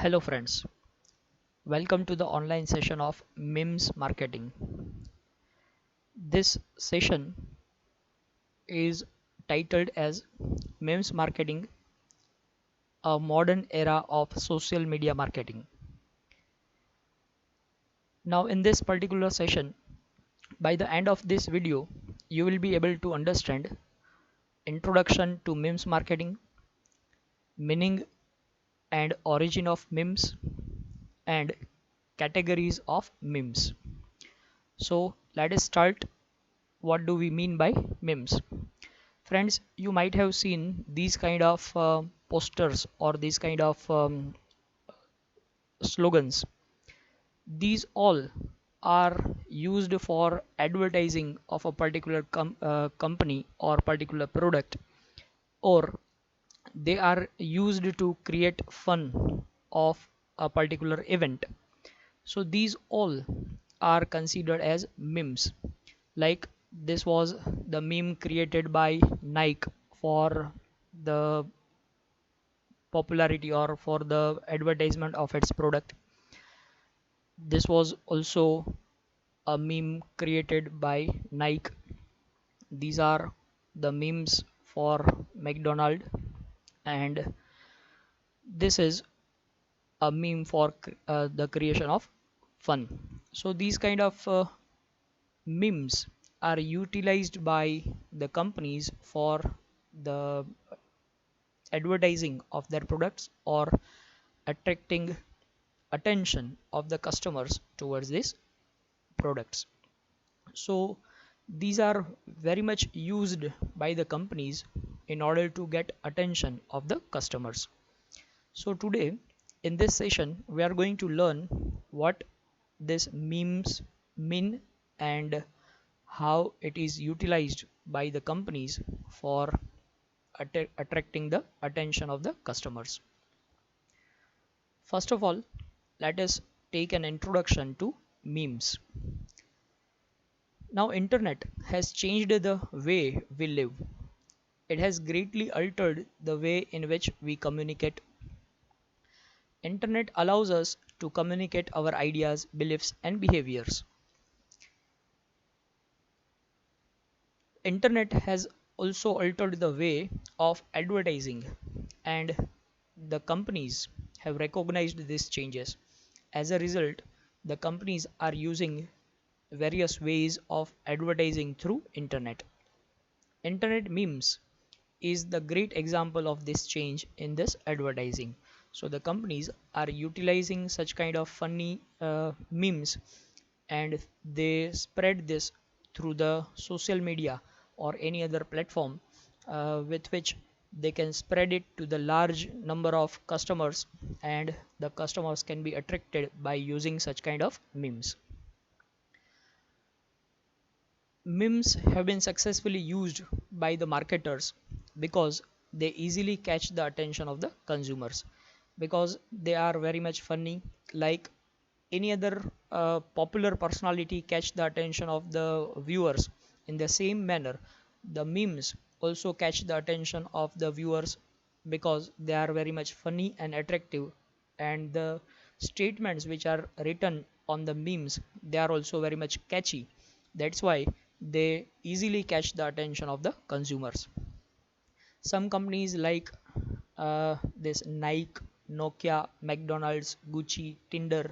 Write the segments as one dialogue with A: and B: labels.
A: Hello friends, welcome to the online session of MIMS marketing. This session is titled as MIMS marketing, a modern era of social media marketing. Now in this particular session, by the end of this video, you will be able to understand introduction to MIMS marketing, meaning and origin of MIMS, and categories of MIMS. So let us start. What do we mean by MIMS? Friends, you might have seen these kind of posters or these kind of slogans. These all are used for advertising of a particular company or particular product, or they are used to create fun of a particular event. So these all are considered as memes. Like this was the meme created by Nike for the popularity or for the advertisement of its product. This was also a meme created by Nike. These are the memes for McDonald, and this is a meme for the creation of fun. So these kind of memes are utilized by the companies for the advertising of their products or attracting attention of the customers towards these products. So these are very much used by the companies in order to get attention of the customers. So today in this session we are going to learn what this memes mean and how it is utilized by the companies for attracting the attention of the customers. First of all, let us take an introduction to memes. Now internet has changed the way we live. It has greatly altered the way in which we communicate. Internet allows us to communicate our ideas, beliefs and behaviors. Internet has also altered the way of advertising, and the companies have recognized these changes. As a result, the companies are using various ways of advertising through internet. Internet memes is the great example of this change in this advertising. So the companies are utilizing such kind of funny memes, and they spread this through the social media or any other platform with which they can spread it to the large number of customers, and the customers can be attracted by using such kind of memes. Memes have been successfully used by the marketers because they easily catch the attention of the consumers, because they are very much funny. Like any other popular personality catch the attention of the viewers, in the same manner the memes also catch the attention of the viewers because they are very much funny and attractive, and the statements which are written on the memes, they are also very much catchy. That's why they easily catch the attention of the consumers. Some companies like this Nike, Nokia, McDonald's, Gucci, Tinder,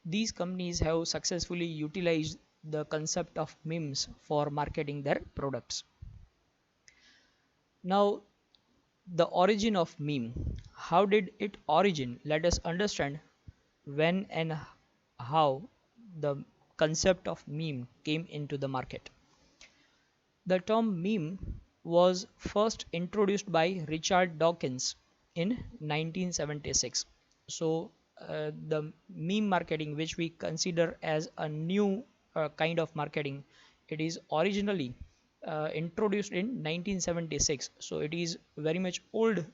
A: these companies have successfully utilized the concept of memes for marketing their products. Now, the origin of meme. How did it origin? Let us understand when and how the concept of meme came into the market. The term meme was first introduced by Richard Dawkins in 1976. So, the meme marketing, which we consider as a new kind of marketing, it is originally introduced in 1976. So, it is very much old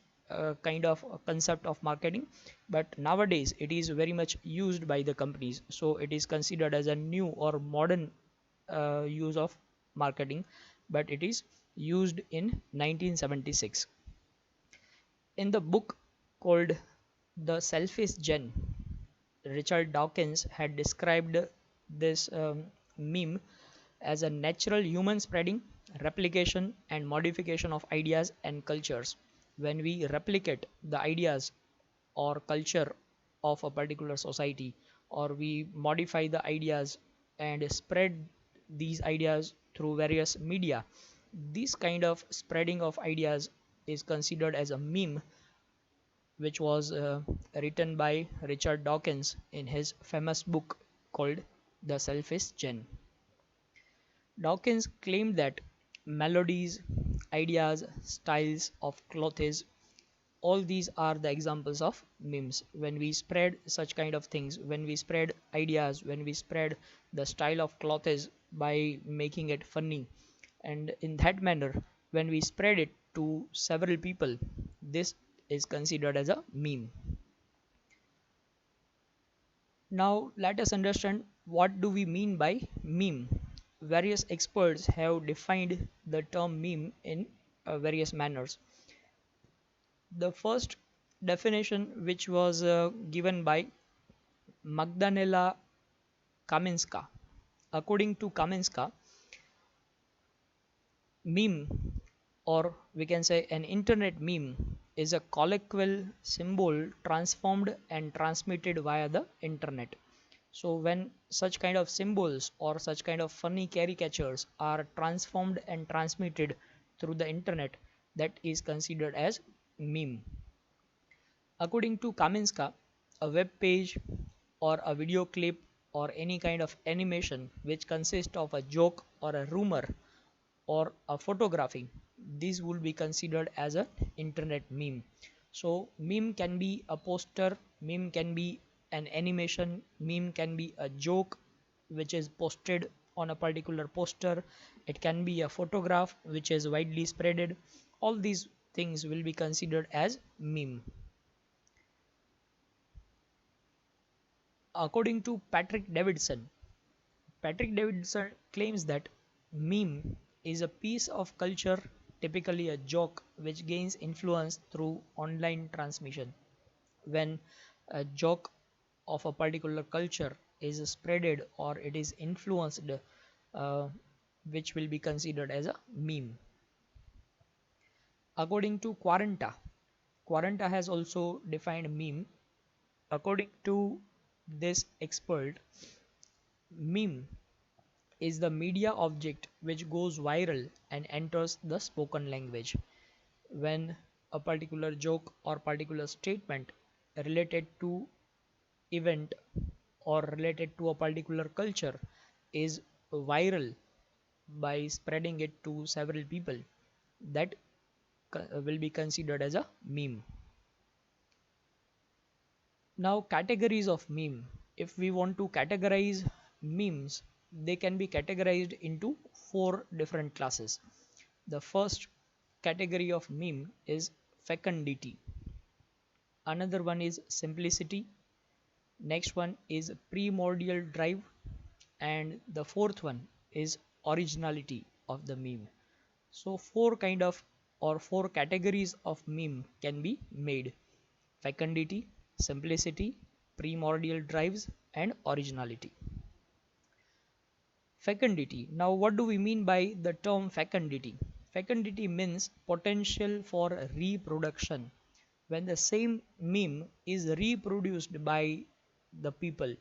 A: kind of concept of marketing, but nowadays it is very much used by the companies. So, it is considered as a new or modern use of marketing, but it is used in 1976. In the book called The selfish gen. Richard Dawkins had described this meme as a natural human spreading, replication, and modification of ideas and cultures. When we replicate the ideas or culture of a particular society, or we modify the ideas and spread these ideas through various media, this kind of spreading of ideas is considered as a meme, which was written by Richard Dawkins in his famous book called The Selfish Gen. Dawkins claimed that melodies, ideas, styles of clothes, all these are the examples of memes. When we spread such kind of things, when we spread ideas, when we spread the style of clothes by making it funny, and in that manner, when we spread it to several people, this is considered as a meme. Now let us understand what do we mean by meme. Various experts have defined the term meme in various manners. The first definition, which was given by Magdalena Kaminska. According to Kaminska, meme, or we can say an internet meme, is a colloquial symbol transformed and transmitted via the internet. So when such kind of symbols or such kind of funny caricatures are transformed and transmitted through the internet, that is considered as meme. According to Kaminska, a web page or a video clip or any kind of animation which consists of a joke or a rumor or a photography, this would be considered as an internet meme. So meme can be a poster, meme can be an animation, meme can be a joke which is posted on a particular poster, it can be a photograph which is widely spreaded. All these things will be considered as meme. According to Patrick Davidson claims that meme is a piece of culture, typically a joke, which gains influence through online transmission. When a joke of a particular culture is spreaded or it is influenced, uh, which will be considered as a meme. According to Quaranta has also defined meme. According to this expert, meme is the media object which goes viral and enters the spoken language. When a particular joke or particular statement related to event or related to a particular culture is viral by spreading it to several people, that will be considered as a meme. Now, categories of meme. If we want to categorize memes, they can be categorized into four different classes. The first category of meme is fecundity. Another one is simplicity. Next one is primordial drive. And the fourth one is originality of the meme. So four kind of or four categories of meme can be made: fecundity, simplicity, primordial drives, and originality. Fecundity. Now, what do we mean by the term fecundity? Fecundity means potential for reproduction. When the same meme is reproduced by the people,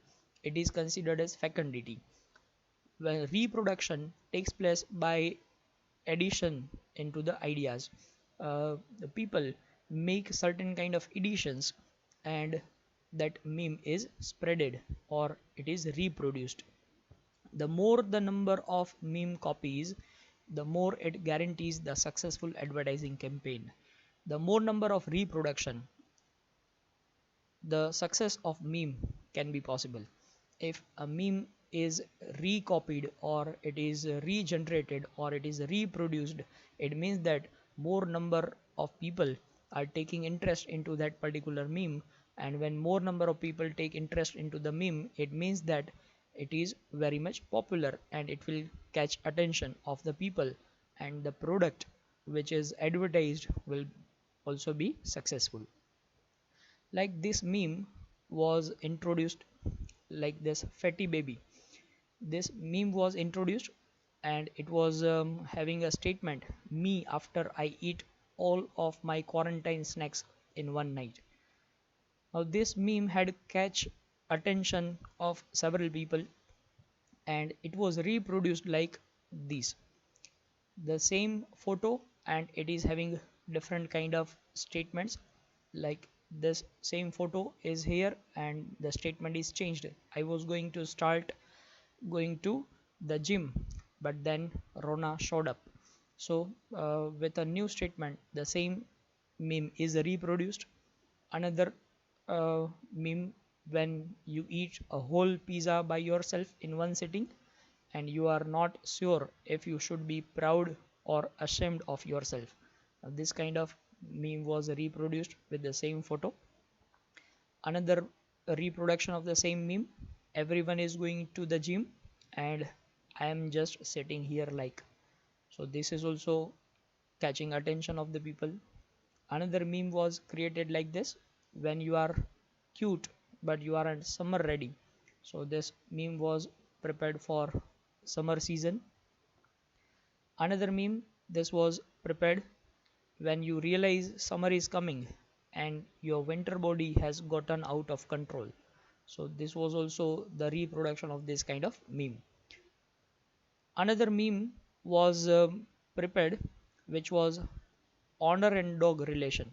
A: it is considered as fecundity. When reproduction takes place by addition into the ideas, the people make certain kind of additions, and that meme is spreaded or it is reproduced. The more the number of meme copies, the more it guarantees the successful advertising campaign. The more number of reproduction, the success of meme can be possible. If a meme is recopied or it is regenerated or it is reproduced, it means that more number of people are taking interest into that particular meme, and when more number of people take interest into the meme, it means that it is very much popular and it will catch attention of the people, and the product which is advertised will also be successful. Like this meme was introduced, like this fatty baby. This meme was introduced and it was having a statement, me after I eat all of my quarantine snacks in one night. Now this meme had catch attention of several people and it was reproduced like this, the same photo, and it is having different kind of statements. Like this same photo is here and the statement is changed. I was going to start going to the gym, but then Rona showed up. So with a new statement, the same meme is reproduced. Another meme, when you eat a whole pizza by yourself in one sitting and you are not sure if you should be proud or ashamed of yourself. Now, this kind of meme was reproduced with the same photo. Another reproduction of the same meme, everyone is going to the gym and I am just sitting here like. So this is also catching attention of the people. Another meme was created like this, when you are cute but you aren't summer ready. So this meme was prepared for summer season. Another meme, this was prepared when you realize summer is coming and your winter body has gotten out of control. So this was also the reproduction of this kind of meme. Another meme was prepared, which was honor and dog relation.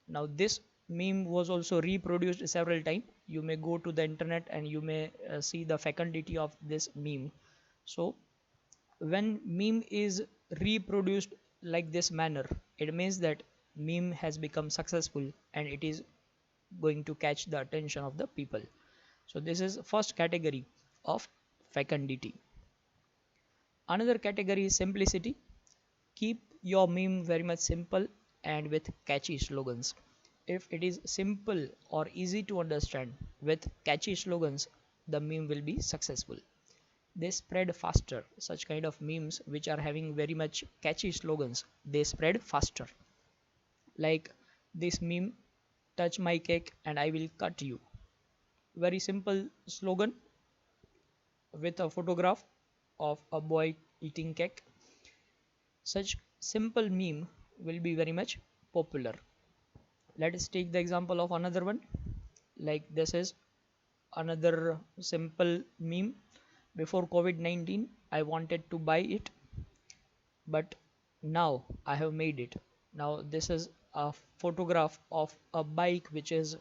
A: Now this meme was also reproduced several times. You may go to the internet and you may see the fecundity of this meme. So when meme is reproduced like this manner, it means that meme has become successful and it is going to catch the attention of the people. So this is first category of fecundity. Another category is simplicity. Keep your meme very much simple and with catchy slogans. If it is simple or easy to understand with catchy slogans, the meme will be successful. They spread faster. Such kind of memes which are having very much catchy slogans, they spread faster. Like this meme, touch my cake and I will cut you. Very simple slogan with a photograph of a boy eating cake. Such simple meme will be very much popular. Let us take the example of another one. Like this is another simple meme. Before COVID-19, I wanted to buy it, but now I have made it. Now this is a photograph of a bike which is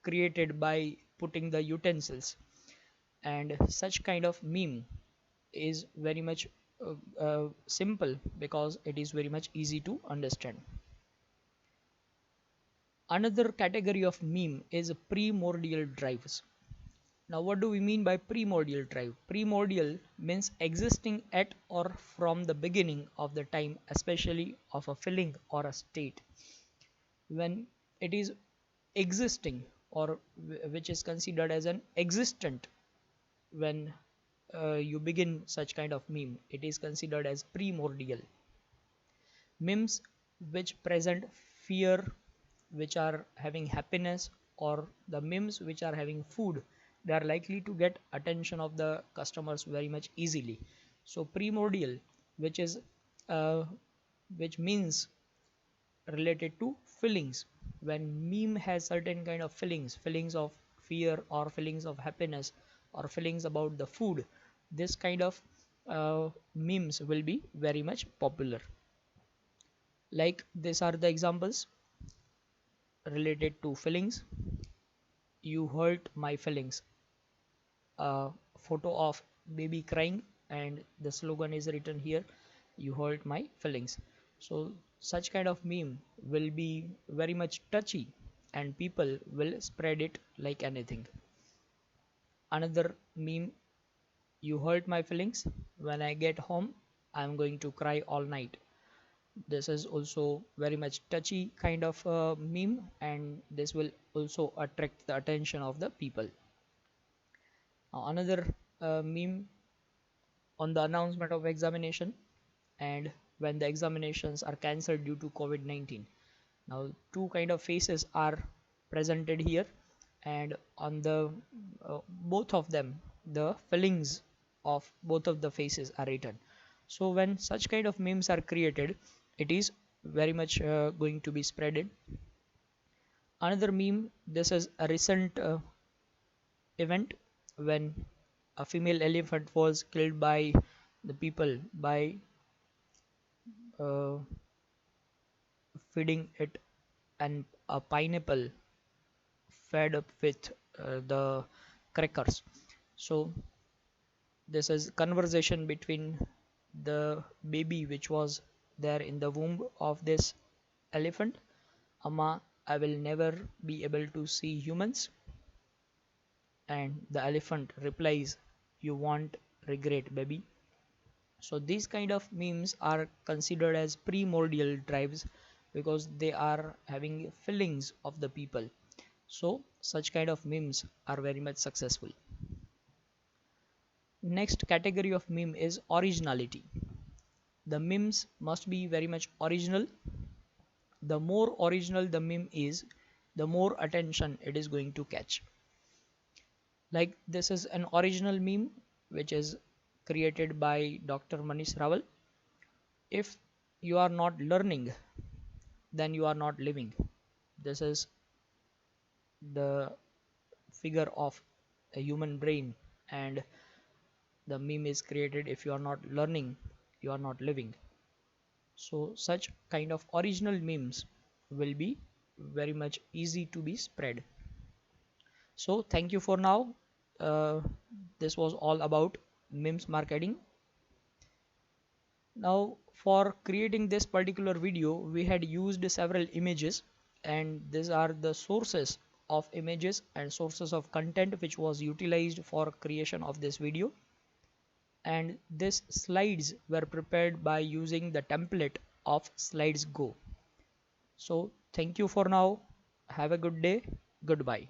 A: created by putting the utensils, and such kind of meme is very much simple because it is very much easy to understand. Another category of meme is primordial drives. Now, what do we mean by primordial drive? Primordial means existing at or from the beginning of the time, especially of a feeling or a state. When it is existing, or which is considered as an existent, when you begin such kind of meme, it is considered as primordial. Memes which present fear, which are having happiness, or the memes which are having food, they are likely to get attention of the customers very much easily. So primordial, which is which means related to feelings. When meme has certain kind of feelings of fear or feelings of happiness or feelings about the food, this kind of memes will be very much popular. Like these are the examples related to feelings. You hurt my feelings. A photo of baby crying and the slogan is written here, you hurt my feelings. So such kind of meme will be very much touchy and people will spread it like anything. Another meme, you hurt my feelings, when I get home I'm going to cry all night. This is also very much touchy kind of meme and this will also attract the attention of the people. Now, another meme on the announcement of examination and when the examinations are cancelled due to COVID-19. Now two kind of faces are presented here, and on the both of them the fillings of both of the faces are written. So when such kind of memes are created, it is very much going to be spreaded. Another meme, this is a recent event when a female elephant was killed by the people by uh, feeding it and a pineapple fed up with the crackers. So this is conversation between the baby which was there in the womb of this elephant. Amma, I will never be able to see humans. And the elephant replies, you won't regret, baby. So these kind of memes are considered as primordial drives because they are having feelings of the people. So such kind of memes are very much successful. Next category of meme is originality. The memes must be very much original. The more original the meme is, the more attention it is going to catch. Like this is an original meme which is created by Dr. Manish Rawal. If you are not learning, then you are not living. This is the figure of a human brain, and the meme is created, if you are not learning, you are not living. So such kind of original memes will be very much easy to be spread. So thank you for now. uh, this was all about memes marketing. Now for creating this particular video we had used several images, and these are the sources of images and sources of content which was utilized for creation of this video. And these slides were prepared by using the template of Slides Go. So thank you for now. Have a good day. Goodbye.